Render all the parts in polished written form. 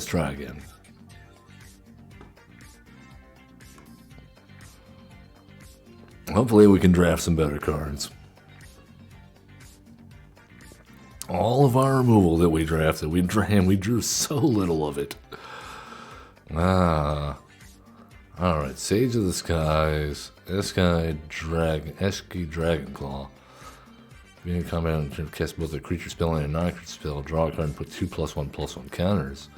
try again. Hopefully we can draft some better cards. All of our removal that we drafted, we drew so little of it. Alright, Sage of the Skies, Esky Dragonclaw. Being in combat and cast both a creature spell and a non-creature spell, draw a card and put 2+1/+1 counters.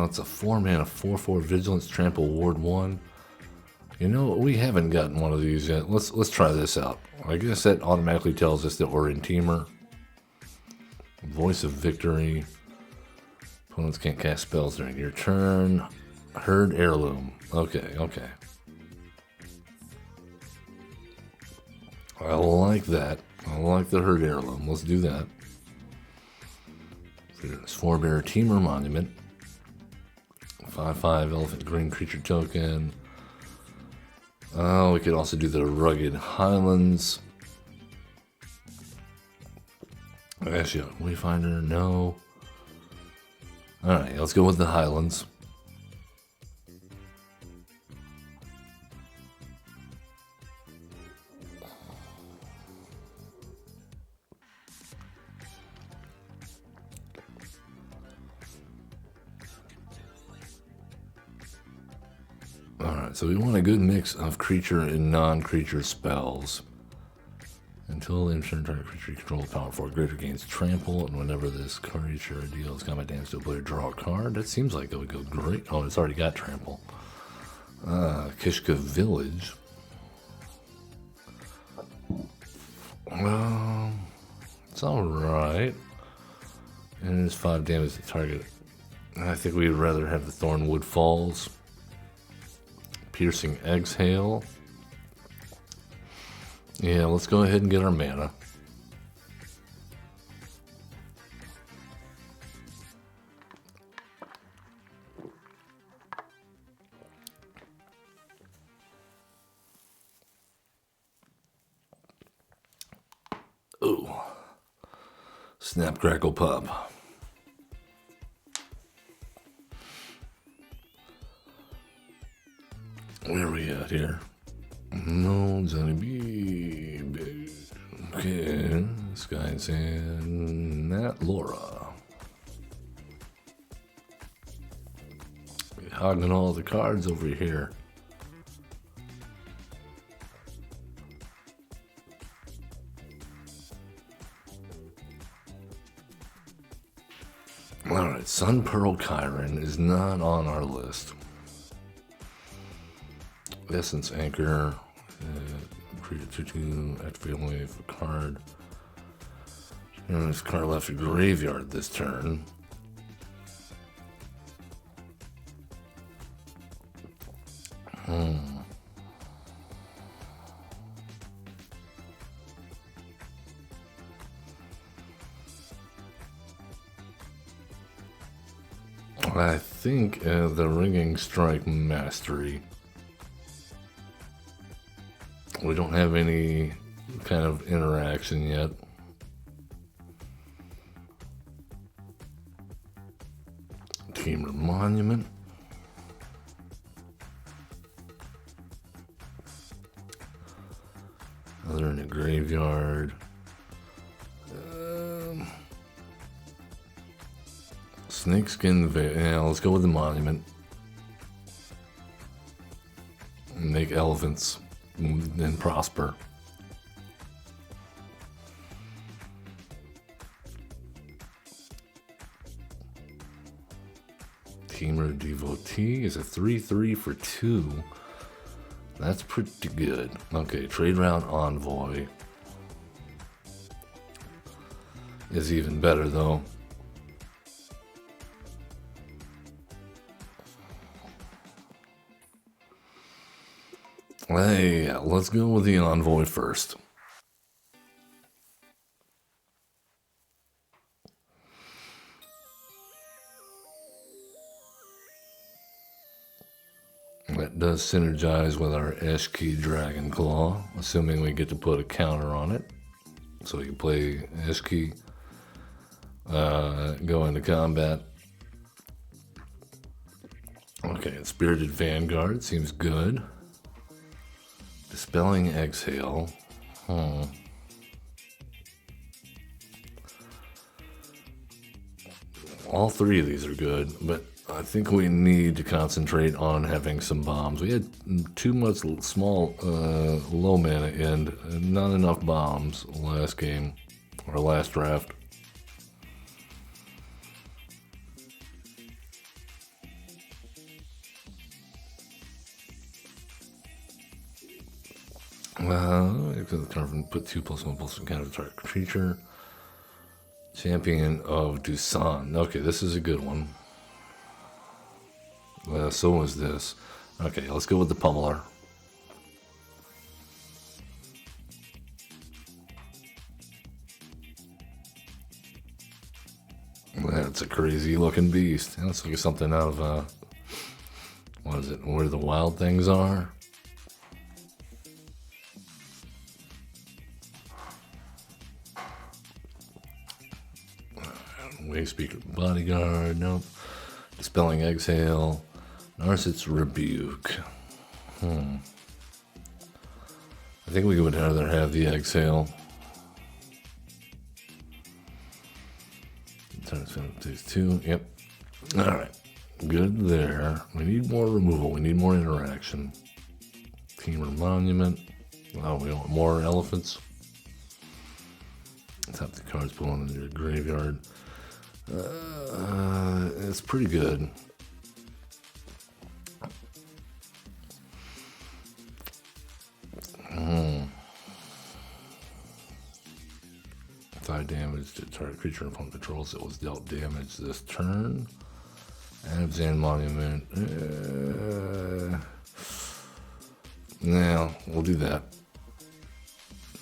It's a 4-mana 4/4 Vigilance Trample Ward 1. You know, we haven't gotten one of these yet. Let's try this out. I guess that automatically tells us that we're in Teamer. Voice of Victory. Opponents can't cast spells during your turn. Herd Heirloom. Okay. I like that. I like the Herd Heirloom. Let's do that. There's Forebearer Teamer Monument. 5/5 Elephant Green Creature Token. We could also do the Rugged Highlands. Actually, Wayfinder, no. Alright, let's go with the Highlands. Alright, so we want a good mix of creature and non-creature spells. Until the instant target creature you control power 4 greater gains trample, and whenever this creature deals combat damage to a player, draw a card. That seems like it would go great. Oh, it's already got trample. Kishka Village. It's alright. And it's 5 damage to target. I think we'd rather have the Thornwood Falls. Piercing Exhale. Yeah, let's go ahead and get our mana. Ooh. Snap, crackle, pop. Where are we at here? No, Johnny B. Okay, Sky and Nat Laura. We're hogging all the cards over here. Alright, Sun Pearl Chiron is not on our list. Essence Anchor, create 2/2, activate only if a card. And this card left the graveyard this turn. I think the Ringing Strike Mastery. We don't have any kind of interaction yet. Teamer Monument. Other in the graveyard. Snakeskin Veil. Yeah, let's go with the Monument. Make elephants and prosper. Teamer Devotee is a 3/3 for 2. That's pretty good. Okay, Trade Round Envoy is even better though. Hey, yeah, let's go with the Envoy first. That does synergize with our Eshki Dragonclaw, assuming we get to put a counter on it. So you can play Ishki, go into combat. Okay, and Spirited Vanguard seems good. Dispelling Exhale. All three of these are good, but I think we need to concentrate on having some bombs. We had too much small, low mana and not enough bombs last game, or last draft. Put 2+1/+1 counter target creature. Champion of Dusan. Okay, this is a good one. So was this. Okay, let's go with the Pummeler. That's a crazy looking beast. That's like something out of, what is it, Where the Wild Things Are? Wavespeaker Bodyguard, nope. Dispelling Exhale. Narset's Rebuke. I think we would rather have the Exhale. Takes 2, yep. Alright, good there. We need more removal, we need more interaction. Teamer Monument. Oh, we want more elephants. Let's have the cards put on in your graveyard. It's pretty good. Apply damage to target creature and opponent controls that was dealt damage this turn. Abzan Monument. Yeah, we'll do that.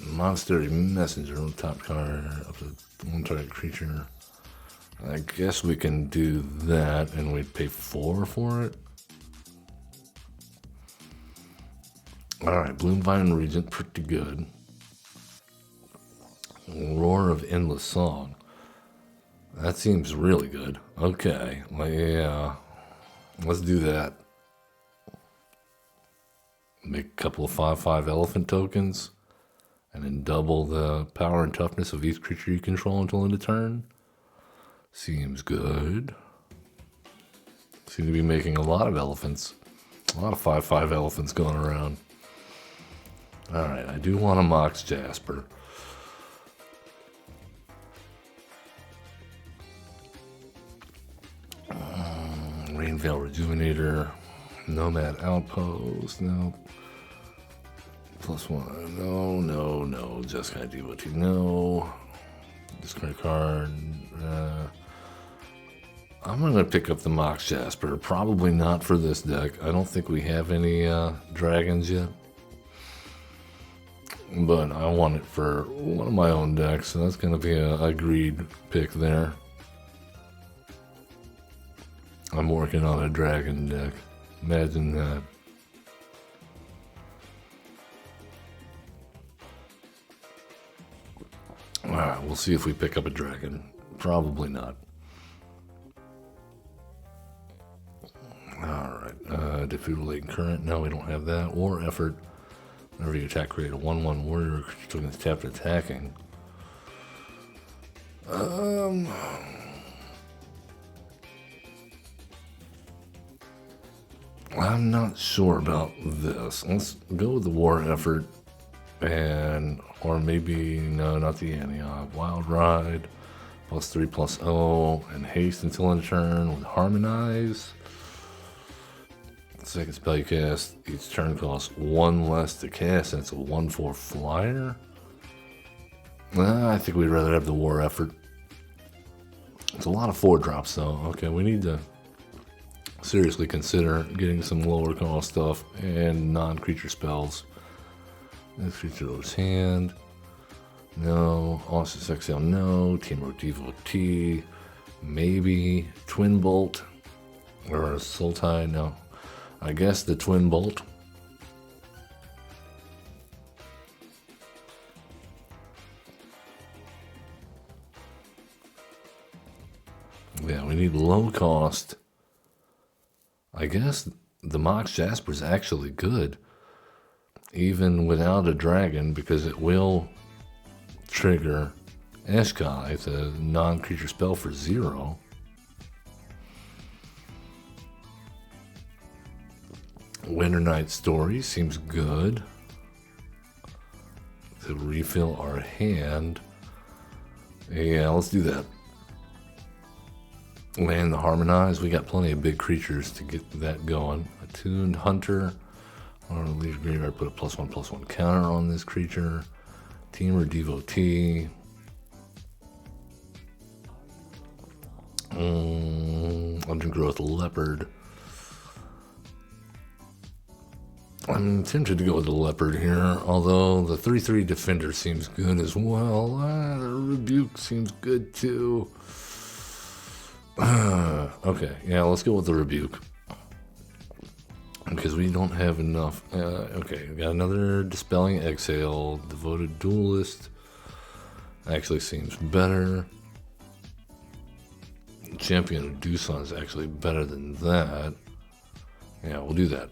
Monastery Messenger on top card up to one target creature. I guess we can do that, and we'd pay 4 for it. Alright, Bloomvine Regent, pretty good. Roar of Endless Song. That seems really good. Okay, well, yeah. Let's do that. Make a couple of 5/5 elephant tokens, and then double the power and toughness of each creature you control until end of turn. Seems good. Seem to be making a lot of elephants. A lot of 5/5 elephants going around. Alright, I do want a Mox Jasper. Rainveil Rejuvenator. Nomad Outpost. No. +1. No. Just gonna do what you know. Discard card. I'm going to pick up the Mox Jasper. Probably not for this deck. I don't think we have any dragons yet. But I want it for one of my own decks, so that's going to be an agreed pick there. I'm working on a dragon deck. Imagine that. Alright, we'll see if we pick up a dragon. Probably not. Alright, Defibrillating Current. No, we don't have that. War Effort. Whenever you attack, create a 1/1 warrior creature token that's tapped attacking. I'm not sure about this. Let's go with the War Effort. Or maybe, no, not the Antioch. Wild Ride. +3/+0. And haste until end of turn with Harmonize. Second spell you cast, each turn costs 1 less to cast, and it's a 1/4 flyer. I think we'd rather have the War Effort. It's a lot of 4-drops though. Okay, we need to seriously consider getting some lower cost stuff and non-creature spells. Next creature over hand. No. Austin Exhale, no. Team Devotee. Maybe Twin Bolt. Or a Sultai, no. I guess the Twin Bolt. need low cost. I guess the Mox Jasper's actually good, even without a dragon, because it will trigger Eshkai. It's a non-creature spell for 0. Winter Night Story seems good to refill our hand. Yeah, let's do that. Land the Harmonize. We got plenty of big creatures to get that going. Attuned Hunter. I'm going to leave graveyard, put a +1/+1 counter on this creature. Teamer Devotee. Undergrowth Leopard. I'm tempted to go with the Leopard here, although the 3/3 Defender seems good as well. The Rebuke seems good too. Okay, yeah, let's go with the Rebuke. Because we don't have enough. Okay, we got another Dispelling Exhale. Devoted Duelist. Actually seems better. Champion of Doosan is actually better than that. Yeah, we'll do that.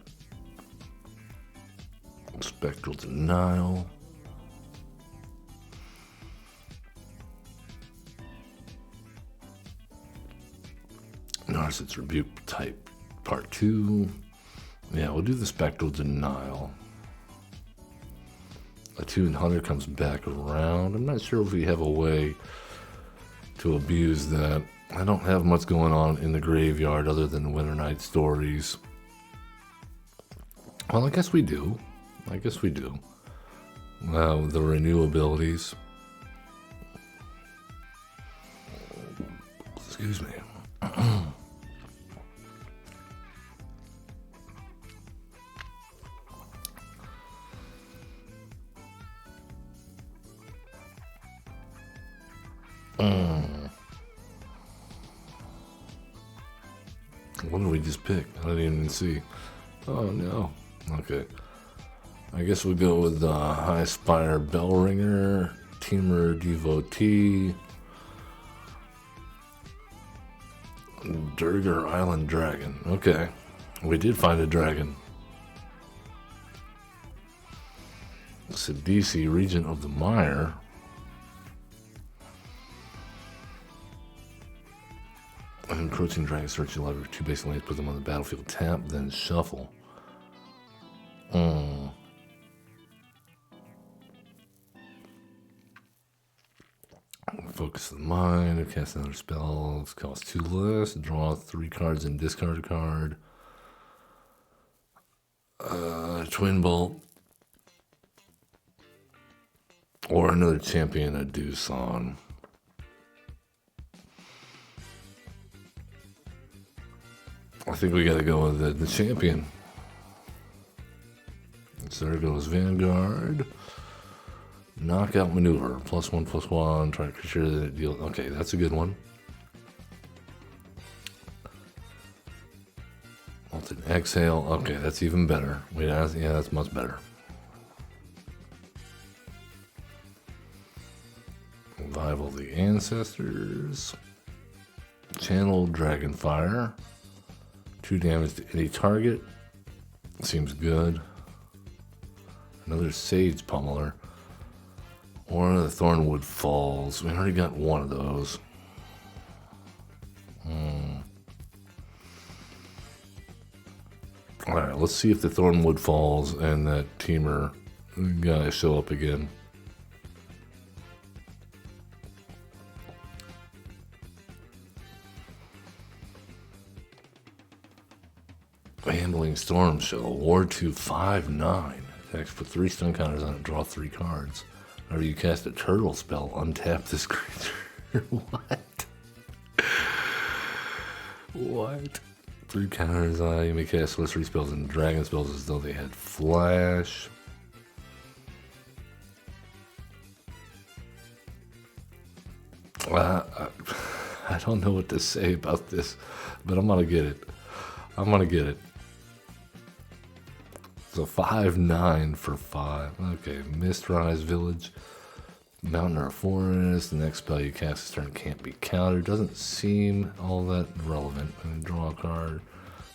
Spectral Denial. Narset's Rebuke type part 2. Yeah, we'll do the Spectral Denial. Attuned Hunter comes back around. I'm not sure if we have a way to abuse that. I don't have much going on in the graveyard other than Winter Night Stories. Well, I guess we do. The renew abilities. Excuse me. What did we just pick? I didn't even see. Oh no. Okay. I guess we go with High Spire Bellringer, Teamer Devotee, Durgar Island Dragon. Okay. We did find a dragon. Sidisi, Regent of the Mire. An encroaching dragon, search your library for 2 basic lands, put them on the battlefield, tap, then shuffle. Focus the mind, cast another spell, it costs 2 less, draw 3 cards and discard a card. Twin Bolt. Or another Champion of Doosan. I think we gotta go with the champion. So there goes Vanguard. Knockout Maneuver. +1/+1. Try to creature that it deals. Okay, that's a good one. Ultimate Exhale. Okay, that's even better. Yeah, that's much better. Revival the Ancestors. Channel Dragonfire. 2 damage to any target. Seems good. Another Sage Pummeler. Or another Thornwood Falls. We already got one of those. Alright, let's see if the Thornwood Falls and that Teamer guy show up again. Handling Storm Shell, War 2, 5/9. Attacks, put 3 stun counters on it, draw 3 cards. Whenever you cast a turtle spell, untap this creature. What? What? 3 counters on it, you may cast sorcery spells and dragon spells as though they had flash. I don't know what to say about this, but I'm gonna get it. So 5/9 for 5. Okay, Mistrise Village. Mountain or forest. The next spell you cast this turn can't be countered. Doesn't seem all that relevant. And draw a card.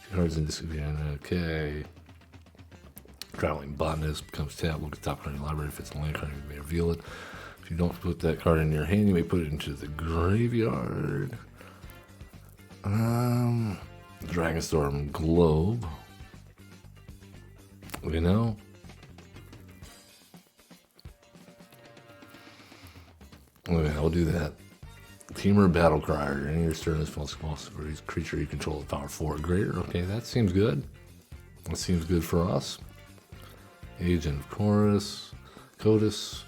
Two cards in this. Okay. Traveling Botanist becomes tapped. Look at the top card in your library. If it's a land card, you may reveal it. If you don't put that card in your hand, you may put it into the graveyard. Dragonstorm Globe. You know? Okay, I'll do that. Teamer Battle Crier. Any of your turn is false for each creature you control with power 4 or greater. Okay, that seems good. That seems good for us. Agent of Chorus. Codus.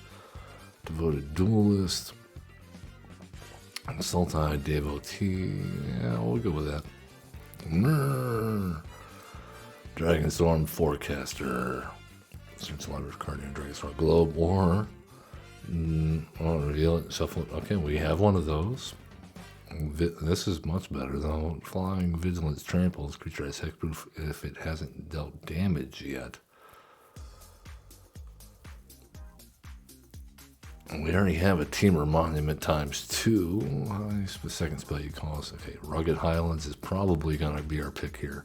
Devoted Duelist. Sultai Devotee. Yeah, we'll go with that. Dragonstorm Forecaster. Search the library card in Dragonstorm Globe or reveal it, shuffle it. Okay, we have one of those. This is much better though. Flying Vigilance Tramples. Creature has hexproof if it hasn't dealt damage yet. We already have a Teamer Monument ×2. The second spell you cost. Okay, Rugged Highlands is probably going to be our pick here.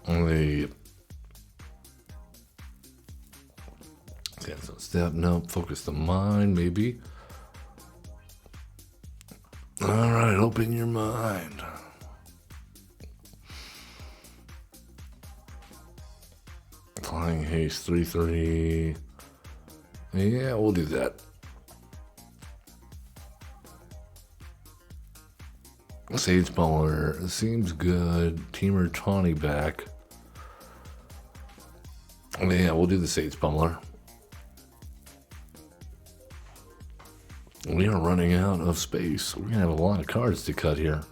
Okay, so step, nope. Focus the mind, maybe. All right, open your mind. Flying Haste 3/3. Yeah, we'll do that. Sage Pummeler seems good. Teamer Tawny back. Yeah, we'll do the Sage Pummeler. We are running out of space. We're going to have a lot of cards to cut here.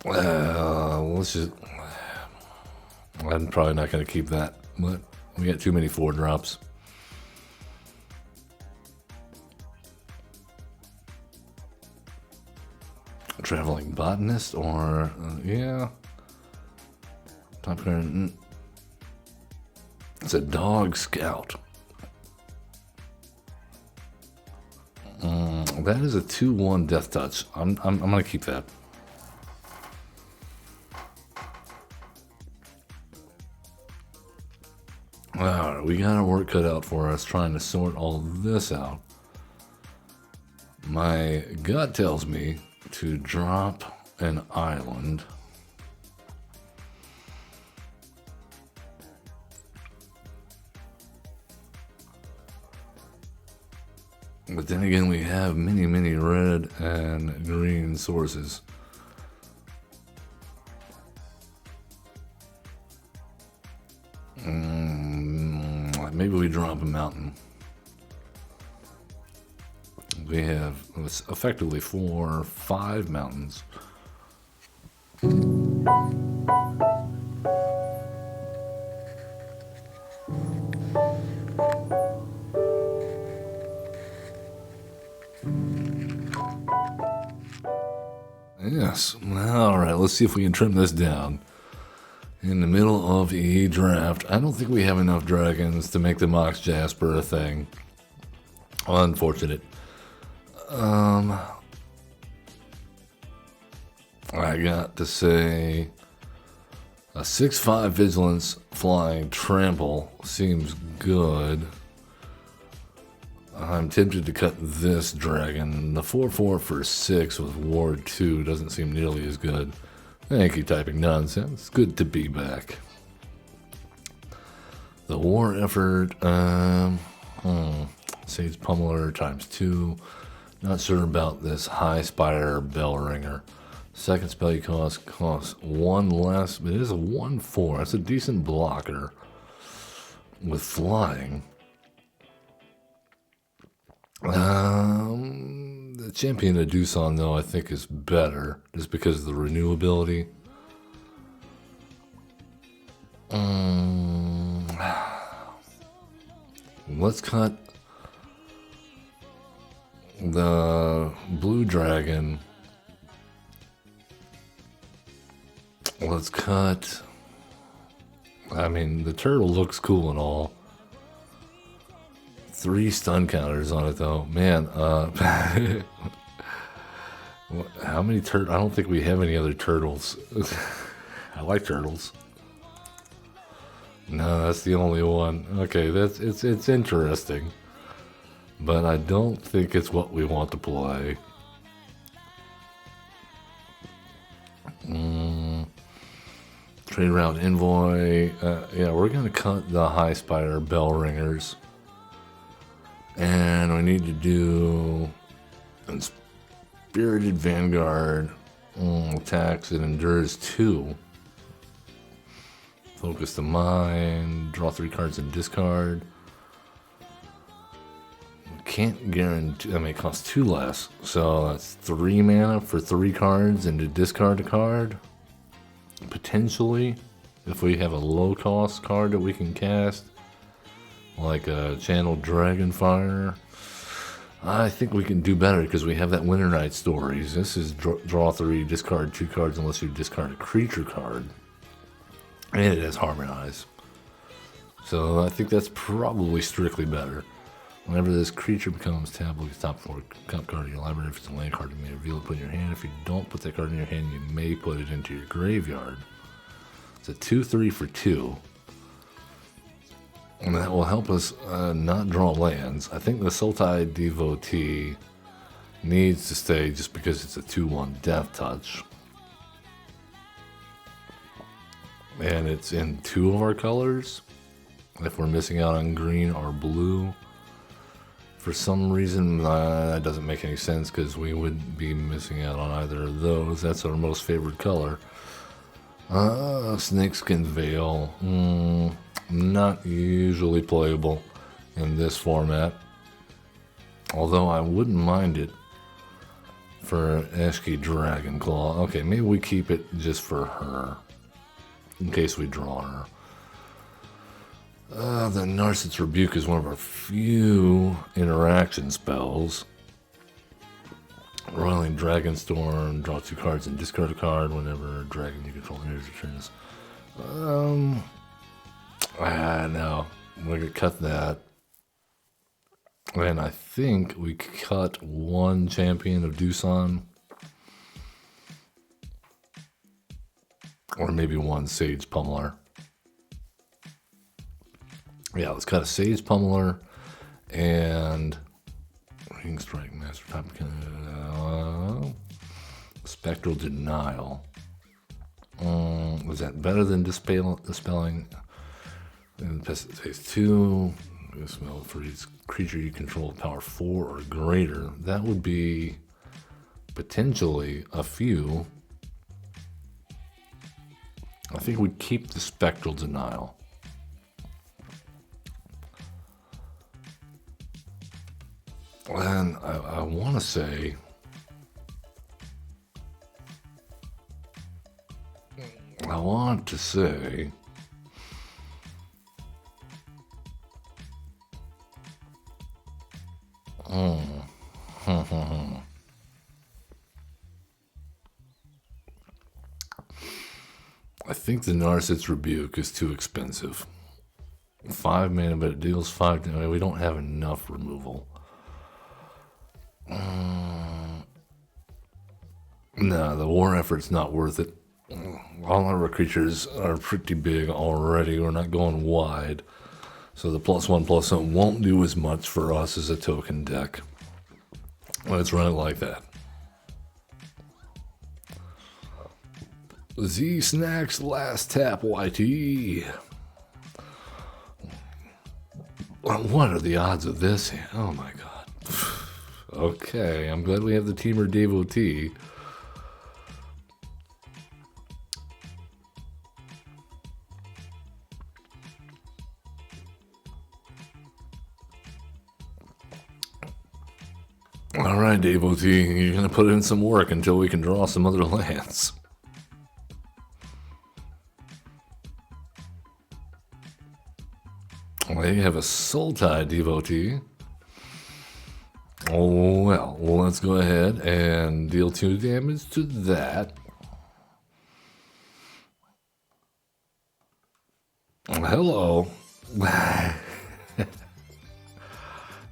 Let's just... I'm probably not going to keep that, but we got too many 4-drops. Traveling Botanist or... yeah. Top card. It's a Dog Scout. That is a 2/1 Death Touch. I'm going to keep that. Alright, we got our work cut out for us trying to sort all this out. My gut tells me to drop an island. But then again, we have many red and green sources. Maybe we drop a mountain. We have effectively 4 or 5 mountains. Yes. All right, let's see if we can trim this down. In the middle of a draft, I don't think we have enough dragons to make the Mox Jasper a thing. Unfortunate. I got to say, a 6/5 Vigilance Flying Trample seems good. I'm tempted to cut this dragon. The 4/4 for 6 with Ward 2 doesn't seem nearly as good. Thank you, typing nonsense. Good to be back. The war effort, Sage Pummeler ×2. Not sure about this High Spire Bell Ringer. Second spell you costs 1 less, but it is a 1/4. That's a decent blocker with flying. The Champion of Doosan, though, I think is better just because of the renewability. Let's cut the blue dragon let's cut. I mean, the turtle looks cool and all. 3 stun counters on it, though. Man, how many turtles? I don't think we have any other turtles. I like turtles. No, that's the only one. Okay, it's interesting. But I don't think it's what we want to play. Trade route envoy. Yeah, we're gonna cut the high spider bell ringers, and we need to do spirited vanguard attacks and endures 2. Focus the mind. Draw 3 cards and discard. Can't guarantee. I mean, it costs 2 less, so that's 3 mana for 3 cards, and to discard a card. Potentially, if we have a low cost card that we can cast, like a Channel Dragonfire, I think we can do better because we have that Winter Night Stories. This is draw 3, discard 2 cards unless you discard a creature card, and it has Harmonize. So I think that's probably strictly better. Whenever this creature becomes tapped, look at the top 4 card of your library. If it's a land card, you may reveal it, put it in your hand. If you don't put that card in your hand, you may put it into your graveyard. It's a 2/3 for 2. And that will help us not draw lands. I think the Sultai Devotee needs to stay just because it's a 2/1 Death Touch. And it's in 2 of our colors. If we're missing out on green or blue. For some reason, that doesn't make any sense because we wouldn't be missing out on either of those. That's our most favorite color. Snakeskin Veil. Not usually playable in this format. Although I wouldn't mind it for Tarkir Dragonclaw. Okay, maybe we keep it just for her. In case we draw her. The Narset's Rebuke is one of our few interaction spells. Roiling Dragonstorm, draw 2 cards and discard a card whenever a dragon you control enters your turns. No, we're gonna cut that. And I think we cut 1 Champion of Doosan. Or maybe 1 Sage Pummeler. Yeah, let's cut a Sage Pummeler and Ring Strike Master Top Spectral Denial. Was that better than Dispelling? Phase 2. Spell for each creature you control, power 4 or greater. That would be potentially a few. I think we'd keep the Spectral Denial. And I want to say I think the Narset's Rebuke is too expensive. 5 mana, but it deals 5. I mean, we don't have enough removal. No, the war effort's not worth it. All our creatures are pretty big already. We're not going wide. So the +1/+1 won't do as much for us as a token deck. Let's run it like that. Z Snacks last tap YT. What are the odds of this? Oh my god. Okay, I'm glad we have the Teamer Devotee. Alright, Devotee, you're gonna put in some work until we can draw some other lands. Well, you have a Sultai Devotee. Oh, well, let's go ahead and deal 2 damage to that. go.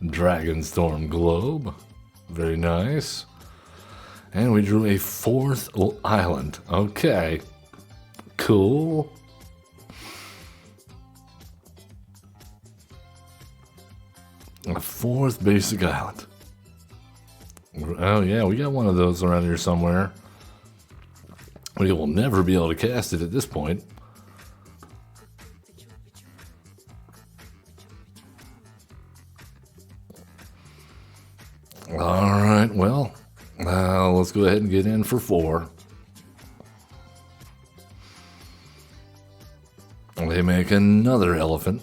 Dragonstorm Globe. Very nice. And we drew a 4th island. Okay. Cool. A 4th basic island. Oh yeah, we got one of those around here somewhere. We will never be able to cast it at this point. Alright, well, let's go ahead and get in for 4. They make another elephant.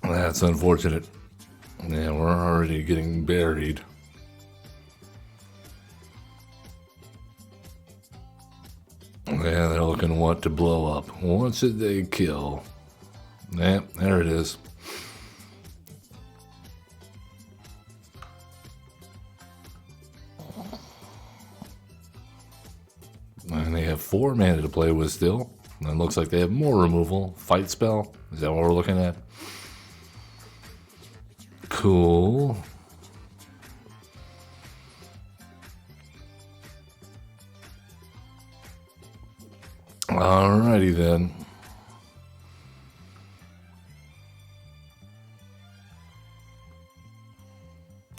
That's unfortunate. Yeah, we're already getting buried. Yeah, they're looking what to blow up. What should they kill? Yeah, there it is. And they have 4 mana to play with still. And it looks like they have more removal. Fight spell. Is that what we're looking at? Cool. Alrighty then.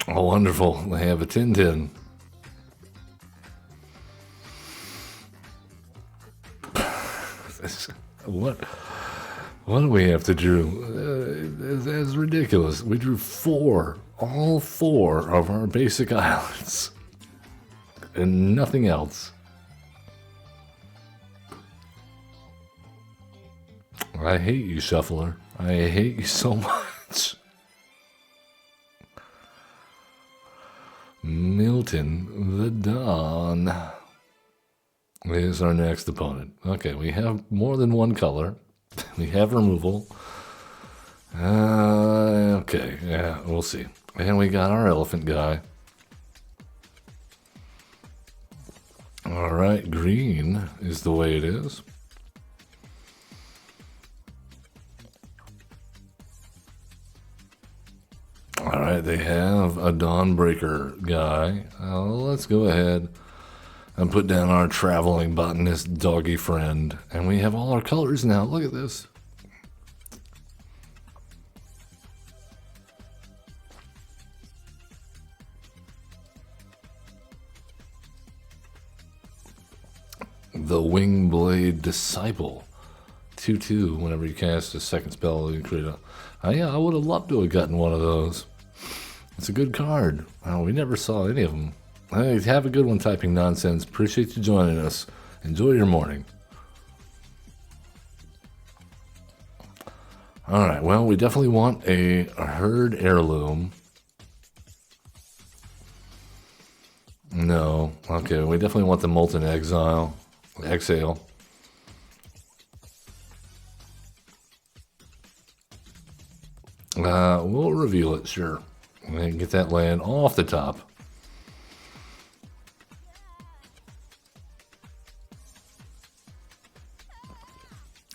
Oh, wonderful. They have a Tintin. What do we have to drew? That's ridiculous. We drew 4, all 4 of our basic islands, and nothing else. I hate you, Shuffler. I hate you so much. Milton the Dawn is our next opponent. Okay, we have more than one color. We have removal. Okay, yeah, we'll see. And we got our elephant guy. Alright, green is the way it is. Alright, they have a Dawnbreaker guy. Let's go ahead and put down our traveling botanist doggy friend. And we have all our colors now. Look at this. The Wingblade Disciple. 2/2. Whenever you cast a second spell, you create a... yeah, I would have loved to have gotten one of those. It's a good card. Oh, we never saw any of them. Hey, have a good one, Typing Nonsense. Appreciate you joining us. Enjoy your morning. Alright, well, we definitely want a herd heirloom. No. Okay, we definitely want the Molten Exile. Exhale. We'll reveal it, sure. And get that land off the top.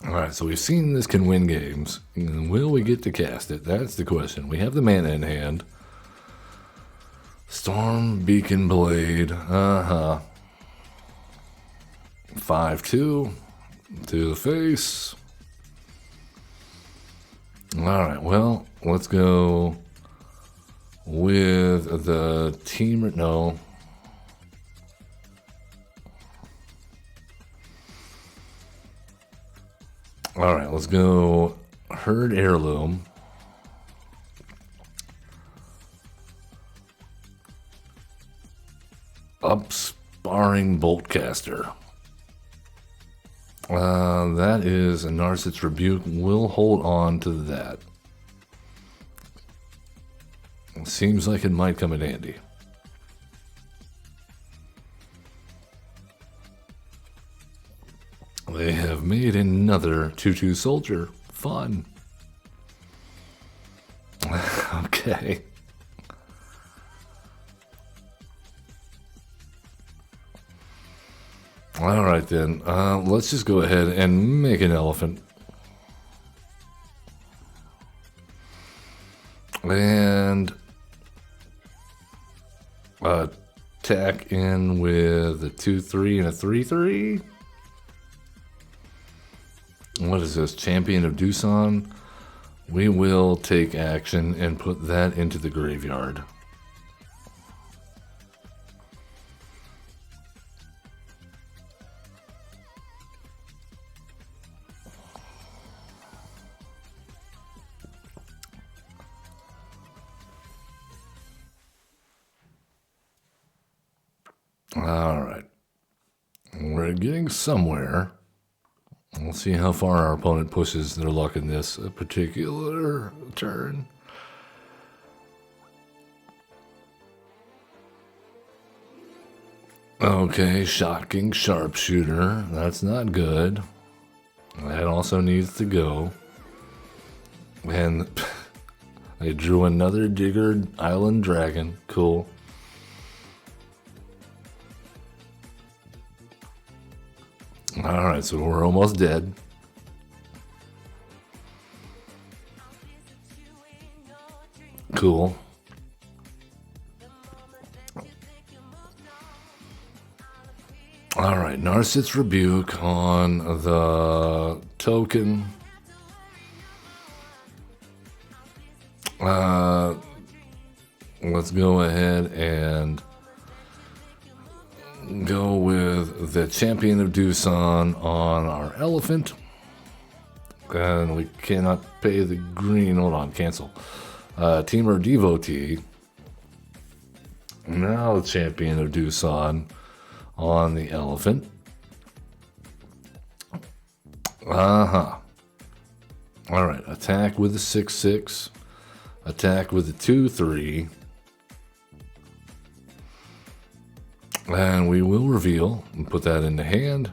Alright, so we've seen this can win games. Will we get to cast it? That's the question. We have the mana in hand. Storm Beacon Blade. 5/2 to the face. Alright, well, let's go with the team. No. Alright, let's go herd heirloom. Upsparring Boltcaster. That is a Narset's Rebuke. We'll hold on to that. Seems like it might come in handy. They have made another 2/2 soldier. Fun. Okay. All right then. Let's just go ahead and make an elephant. And attack in with a 2/3 and a 3/3. What is this? Champion of Doosan. We will take action and put that into the graveyard. All right. We're getting somewhere. We'll see how far our opponent pushes their luck in this particular turn. Okay, shocking sharpshooter. That's not good. That also needs to go. And they drew another Digger Island Dragon. Cool. Alright, so we're almost dead. Cool. Alright, Narset's Rebuke on the token. Let's go ahead and go with the Champion of Doosan on our elephant. And we cannot pay the green. Hold on, cancel. Teamer Devotee. Now the Champion of Doosan on the elephant. Alright, attack with the 6/6. Attack with the 2/3. And we will reveal and put that in the hand.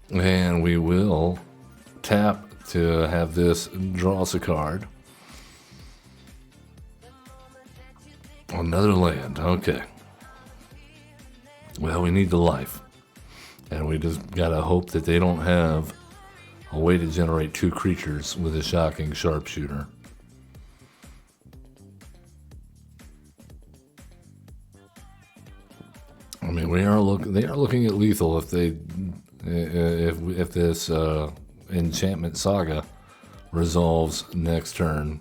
And we will tap to have this draw us a card. Another land, okay. Well, we need the life. And we just gotta hope that they don't have a way to generate 2 creatures with a shocking sharpshooter. I mean, they are looking at lethal if this enchantment saga resolves next turn.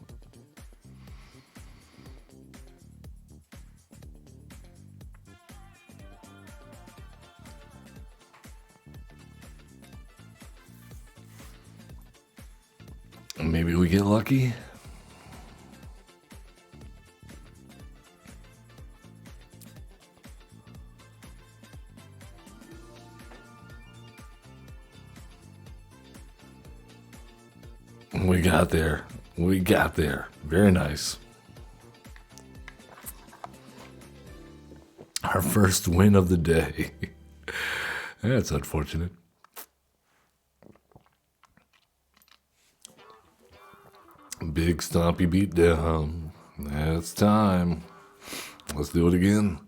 Maybe we get lucky. We got there. We got there. Very nice. Our first win of the day. That's unfortunate. Big stompy beatdown. That's time. Let's do it again.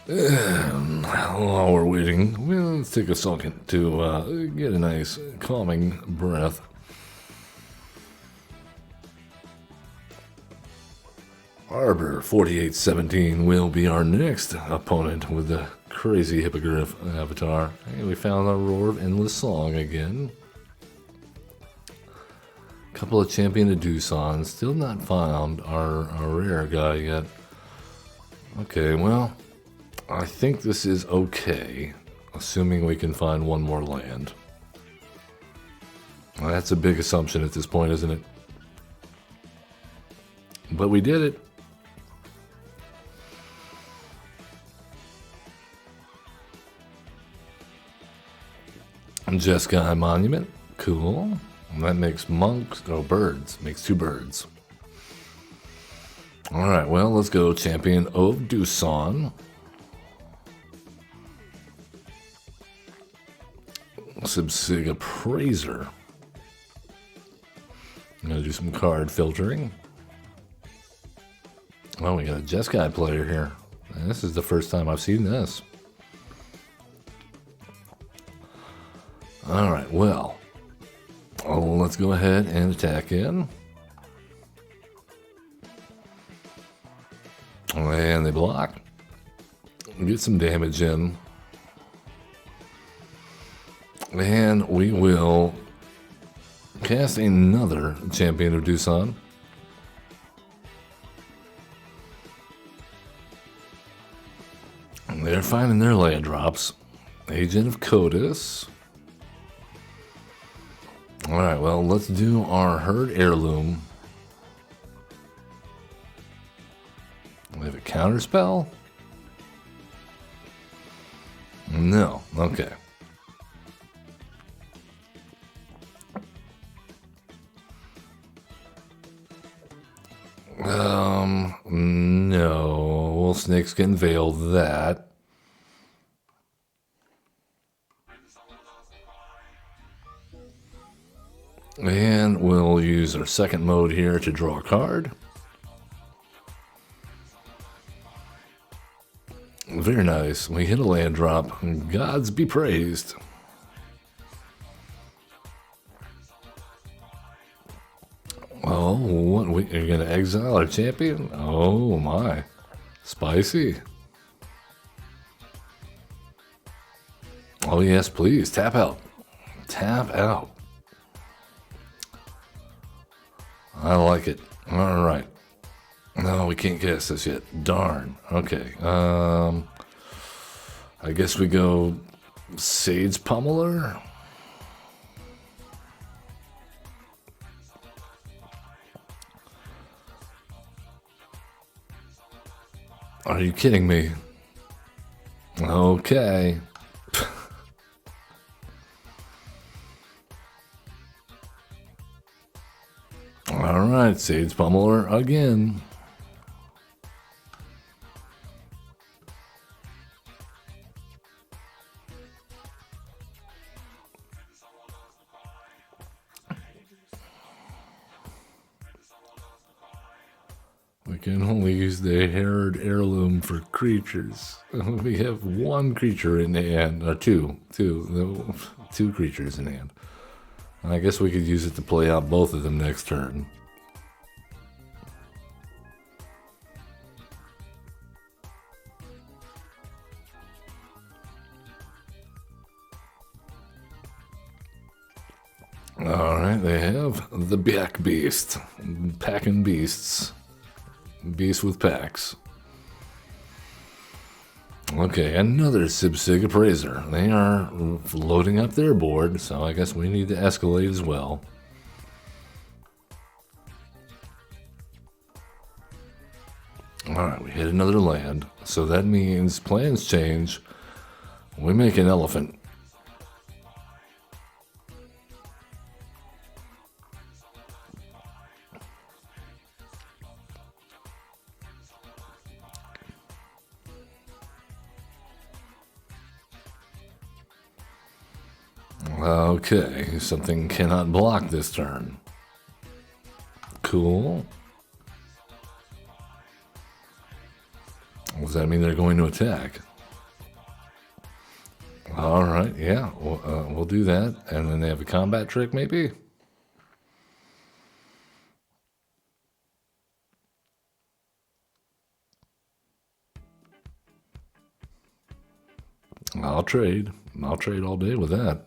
And while we're waiting, let's take a second to get a nice calming breath. Arbor 4817 will be our next opponent with the crazy hippogriff avatar. And we found our Roar of Endless Song again. Couple of Champion of Doosan, still not found our rare guy yet. Okay, well, I think this is okay, assuming we can find one more land. Well, that's a big assumption at this point, isn't it? But we did it. Jeskai Monument. Cool. And that makes monks, no, birds. Makes 2 birds. Alright, well, let's go Champion of Doosan. Subsiga Praiser. I'm gonna do some card filtering. Oh, we got a Jeskai player here. And this is the first time I've seen this. Alright, well. Oh, let's go ahead and attack in. And they block. Get some damage in. And we will cast another Champion of Doosan. And they're finding their land drops. Agent of Codis. Alright, well, let's do our Herd Heirloom. We have a counter spell? No, okay. No. Well, Snakeskin Veil that. And we'll use our second mode here to draw a card. Very nice. We hit a land drop. Gods be praised. Oh, what? Are you going to exile our champion? Oh, my. Spicy. Oh, yes, please. Tap out. Tap out. I like it. All right. No, we can't cast this yet. Darn. Okay. I guess we go Sage Pummeler. Are you kidding me? Okay. All right, Sage Pummeler again. We can only use the Herd Heirloom for creatures. We have 1 creature in hand, or two creatures in hand. I guess we could use it to play out both of them next turn. Alright, they have the Back Beast. Packing beasts. Beast with packs. Okay, another Subsiga Praiser. They are loading up their board, so I guess we need to escalate as well. Alright, we hit another land, so that means plans change. We make an elephant. Okay, something cannot block this turn. Cool. Does that mean they're going to attack? Alright, yeah, we'll do that. And then they have a combat trick, maybe? I'll trade. I'll trade all day with that.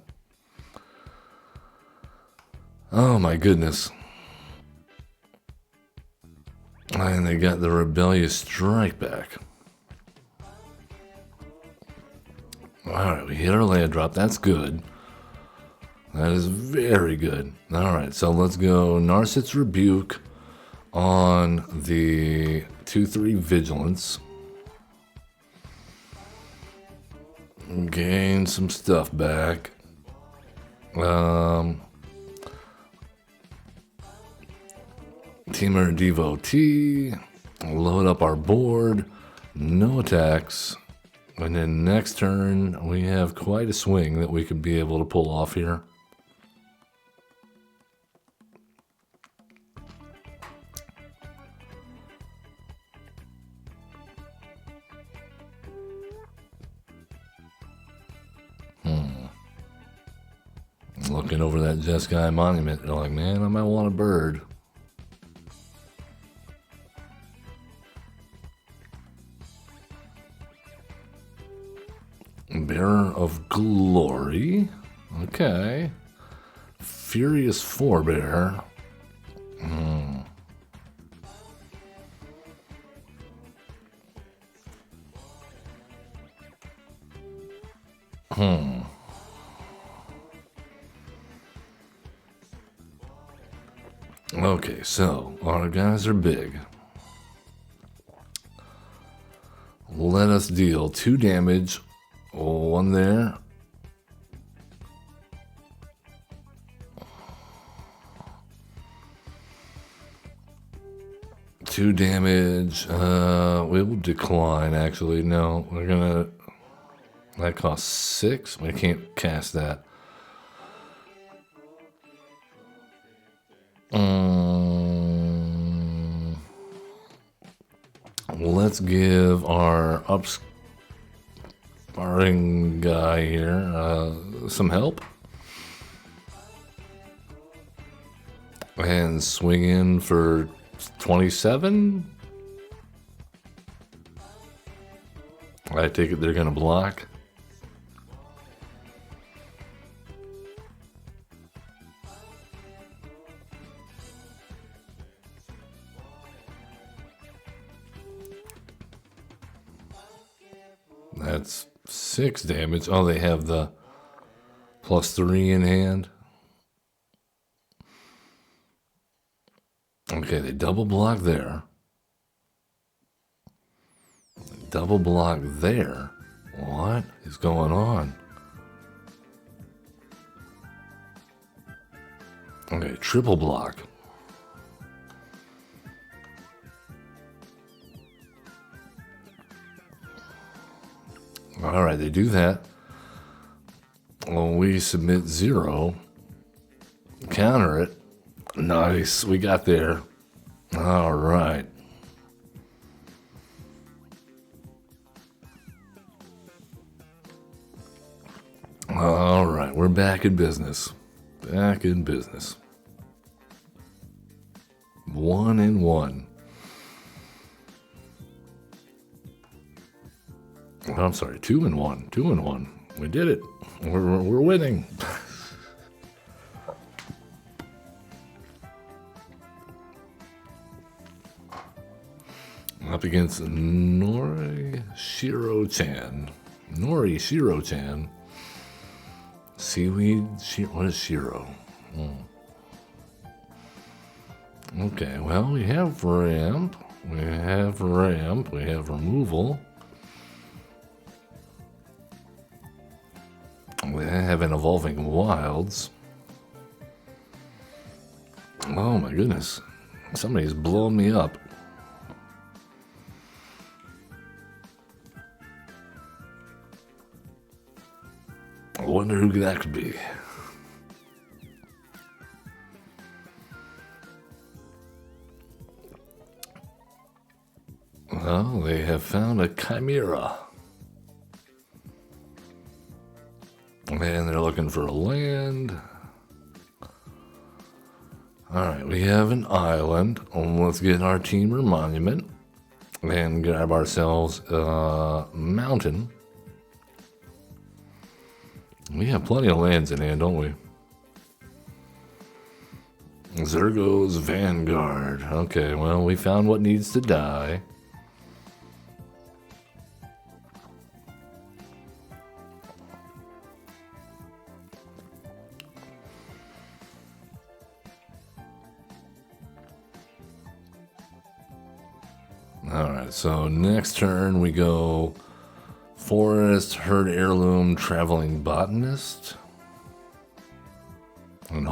Oh my goodness. And they got the Rebellious Strike back. Alright, we hit our land drop. That's good. That is very good. Alright, so let's go Narset's Rebuke on the 2/3 Vigilance. Gain some stuff back. Teamer Devotee. Load up our board. No attacks. And then next turn, we have quite a swing that we could be able to pull off here. Looking over that Jeskai monument, they're like, man, I might want a bird. Bearer of Glory. Okay. Furious Forebear. Okay, so our guys are big. Let us deal 2 damage. 1 there. Two damage. We will decline, actually. No, we're gonna... That costs 6. We can't cast that. Let's give our upsparring guy here some help. And swing in for 27. I take it they're going to block. That's 6 damage. Oh, they have the +3 in hand. Okay, they double block there. Double block there. What is going on? Okay, triple block. All right, they do that. Well, we submit 0. Counter it. Nice, we got there. All right. All right, we're back in business. Back in business. 1-1. I'm sorry, 2-1. 2-1. We did it. We're winning. Up against Nori Shiro-chan. Nori Shiro-chan. Seaweed? What is Shiro? Okay, well, we have ramp. We have removal. We have an evolving wilds. Oh my goodness. Somebody's blowing me up. I wonder who that could be. Well, they have found a chimera. And they're looking for a land. Alright, we have an island. Let's get our teamer monument. And grab ourselves a mountain. We have plenty of lands in hand, don't we? Zergo's Vanguard. Okay, well, we found what needs to die. Alright, so next turn we go Forest, Herd Heirloom, Traveling Botanist.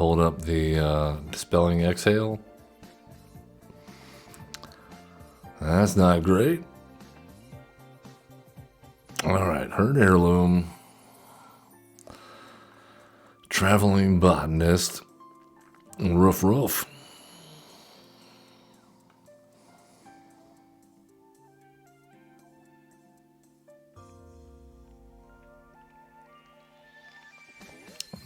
hold up the Dispelling Exhale. That's not great. Alright, Herd Heirloom. Traveling Botanist. Roof.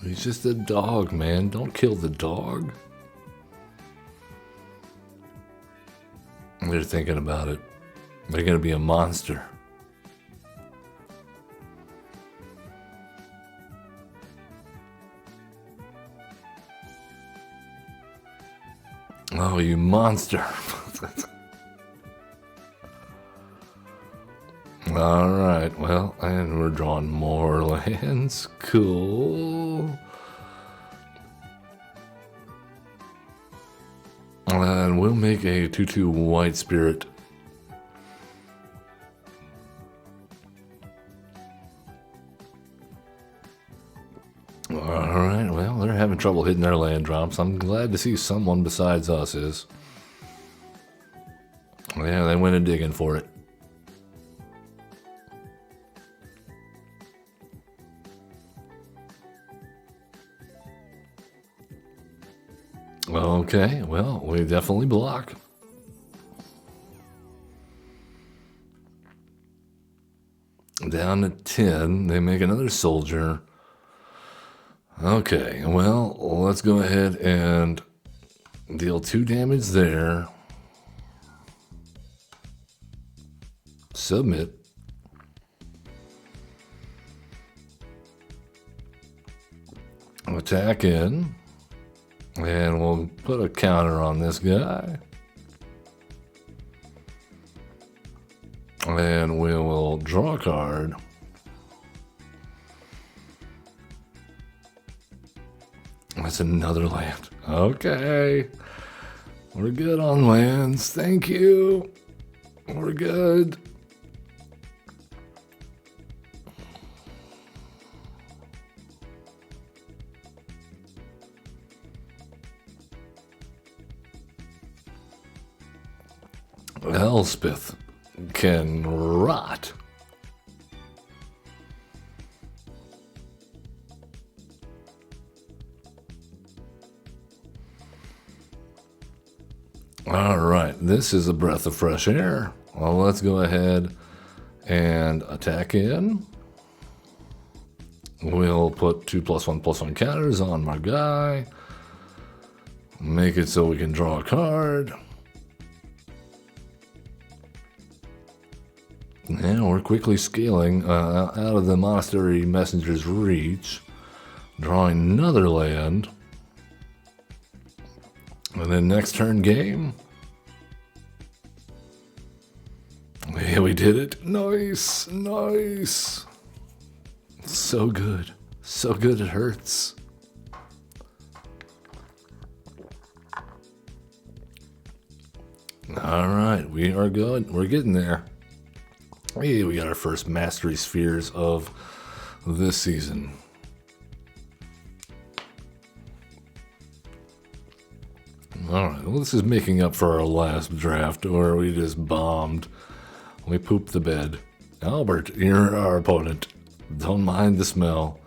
He's just a dog, man. Don't kill the dog. They're thinking about it. They're going to be a monster. Oh, you monster. Alright, well, and we're drawing more lands. Cool. And we'll make a 2/2 white spirit. Alright, well, they're having trouble hitting their land drops. I'm glad to see someone besides us is. Yeah, they went a digging for it. Okay, well, we definitely block. Down to 10, they make another soldier. Okay, well, let's go ahead and deal 2 damage there. Submit. Attack in. And we'll put a counter on this guy. And we will draw a card. That's another land. Okay. We're good on lands. Thank you. We're good. Elspeth can rot. All right, this is a breath of fresh air. Well, let's go ahead and attack in. We'll put 2+1/+1 counters on my guy. Make it so we can draw a card. Now we're quickly scaling out of the Monastery Messenger's reach, drawing another land. And then next turn game. Yeah, we did it. Nice, nice. So good. So good it hurts. All right, we are good. We're getting there. Hey, we got our first Mastery Spheres of this season. Alright, well, this is making up for our last draft where we just bombed. We pooped the bed. Albert, you're our opponent. Don't mind the smell.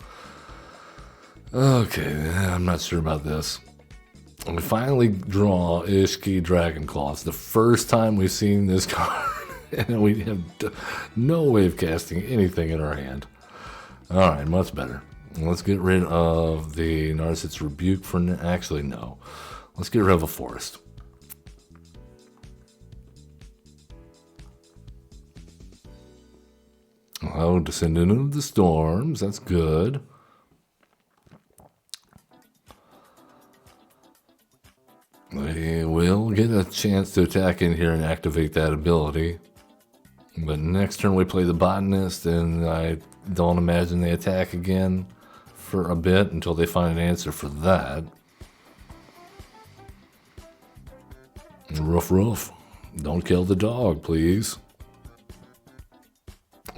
Okay, I'm not sure about this. We finally draw Ishki Dragonclaw. It's the first time we've seen this card. And we have no way of casting anything in our hand. Alright, much better. Let's get rid of the Narset's Rebuke for actually, no. Let's get rid of a forest. Oh, Descendant of the Storms. That's good. We will get a chance to attack in here and activate that ability. But next turn we play the Botanist, and I don't imagine they attack again for a bit until they find an answer for that. Roof. Don't kill the dog, please.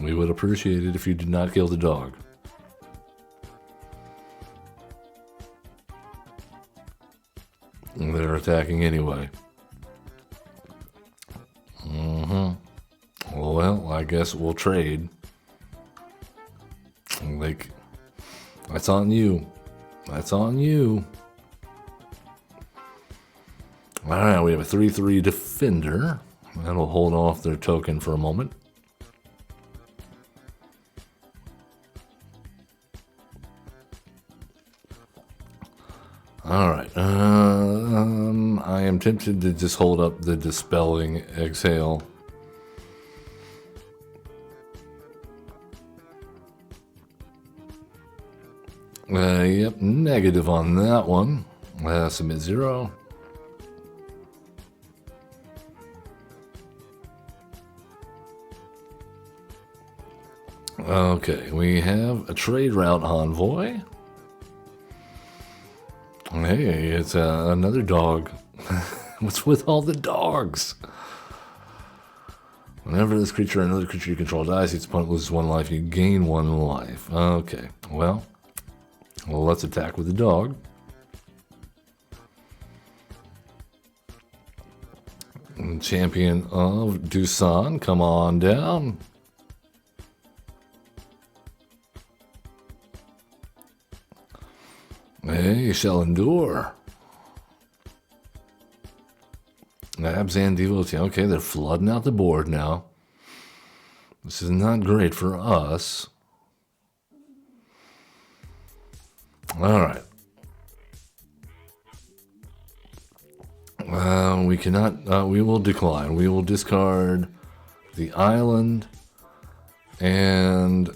We would appreciate it if you did not kill the dog. They're attacking anyway. Well, I guess we'll trade. Like, that's on you. That's on you. Alright, we have a 3/3 defender. That'll hold off their token for a moment. Alright, I am tempted to just hold up the Dispelling Exhale. Yep, negative on that one. Submit 0. Okay, we have a trade route envoy. Hey, it's another dog. What's with all the dogs? Whenever this creature or another creature you control dies, its opponent loses 1 life, you gain 1 life. Okay, well, let's attack with the dog. Champion of Dusan, come on down. Hey, shall endure. Abzan Devotee. Okay, they're flooding out the board now. This is not great for us. Alright. We cannot, we will decline. We will discard the island and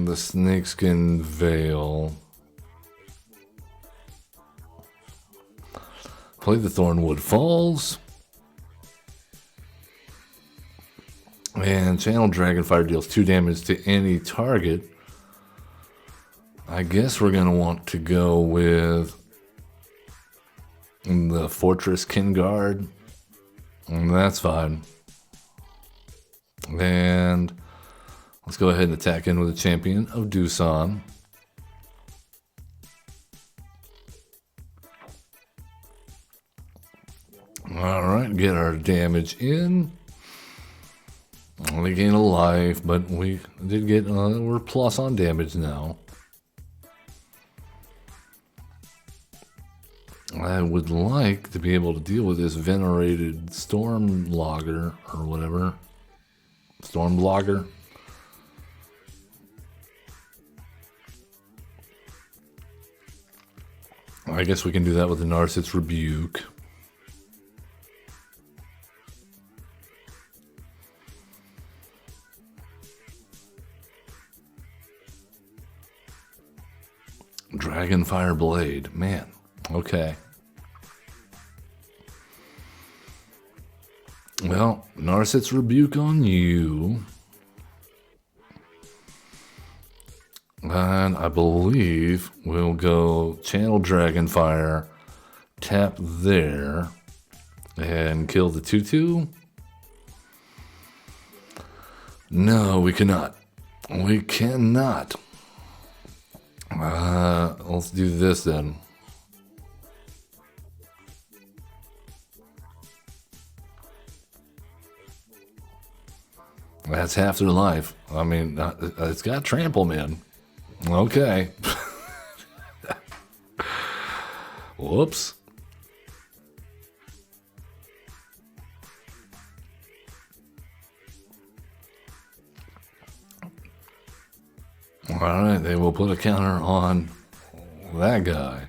the Snakeskin Veil. Play the Thornwood Falls. And Channel Dragonfire deals 2 damage to any target. I guess we're going to want to go with the Fortress Kingard. And that's fine. And let's go ahead and attack in with the Champion of Dusan. Alright, get our damage in. Only gain a life, but we did get, we're plus on damage now. I would like to be able to deal with this venerated Storm Logger, or whatever. Storm Blogger. I guess we can do that with the Narset's Rebuke. Dragonfire Blade. Man, okay. Well, Narset's Rebuke on you. And I believe we'll go Channel Dragonfire, tap there, and kill the 2/2. No, we cannot. We cannot. Let's do this then. That's half their life. I mean, it's got Trample, man. Okay. Whoops. Alright, they will put a counter on that guy.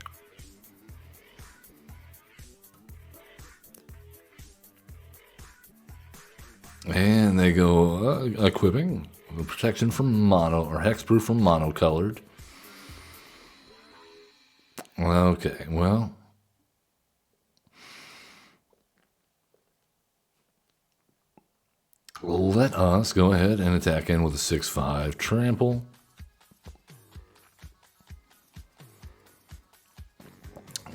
And they go equipping protection from mono, or hexproof from monocolored. Okay, well. Let us go ahead and attack in with a 6/5 trample.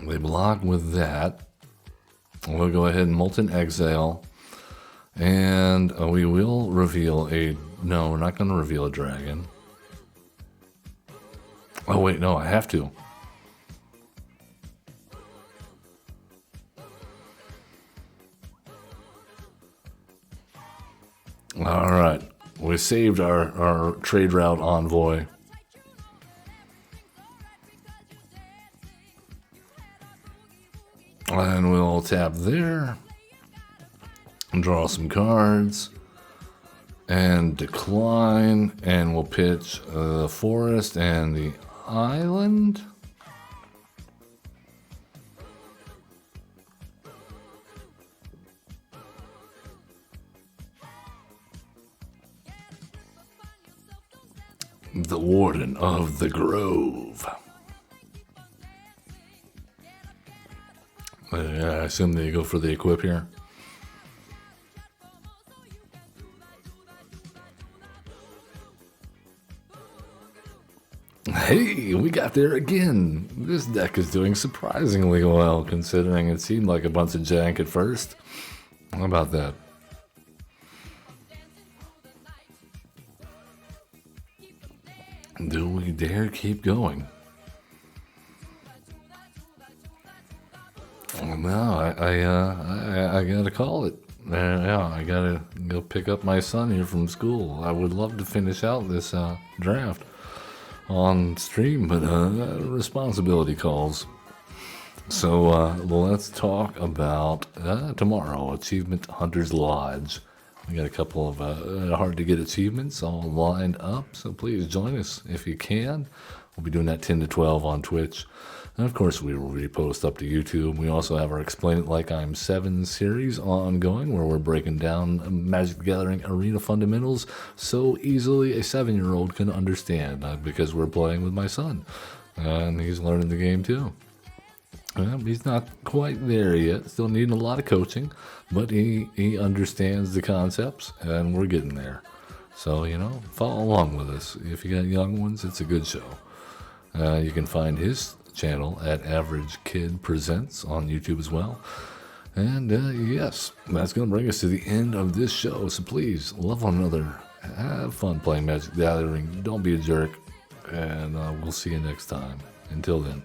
They block with that. We'll go ahead and Molten Exile. And we will reveal a... No, we're not going to reveal a dragon. Oh, wait, no, I have to. All right. We saved our trade route envoy. And we'll tap there. And draw some cards. And decline. And we'll pitch the forest and the island. The Warden of the Grove. I assume they go for the equip here. Hey, we got there again. This deck is doing surprisingly well, considering it seemed like a bunch of jank at first. How about that? Do we dare keep going? No, I gotta call it. Yeah, I gotta go pick up my son here from school. I would love to finish out this draft on stream, but responsibility calls. So let's talk about tomorrow, Achievement Hunter's Lodge. We got a couple of hard to get achievements all lined up, so please join us if you can. We'll be doing that 10 to 12 on Twitch. And of course, we will repost up to YouTube. We also have our Explain It Like I'm 7 series ongoing, where we're breaking down Magic the Gathering arena fundamentals so easily a 7-year-old can understand, because we're playing with my son, and he's learning the game too. He's not quite there yet, still needing a lot of coaching, but he understands the concepts, and we're getting there. So, follow along with us. If you got young ones, it's a good show. You can find his channel at Average Kid Presents on YouTube as well. And yes, that's going to bring us to the end of this show. So please, love one another, have fun playing Magic the Gathering, don't be a jerk, and we'll see you next time. Until then.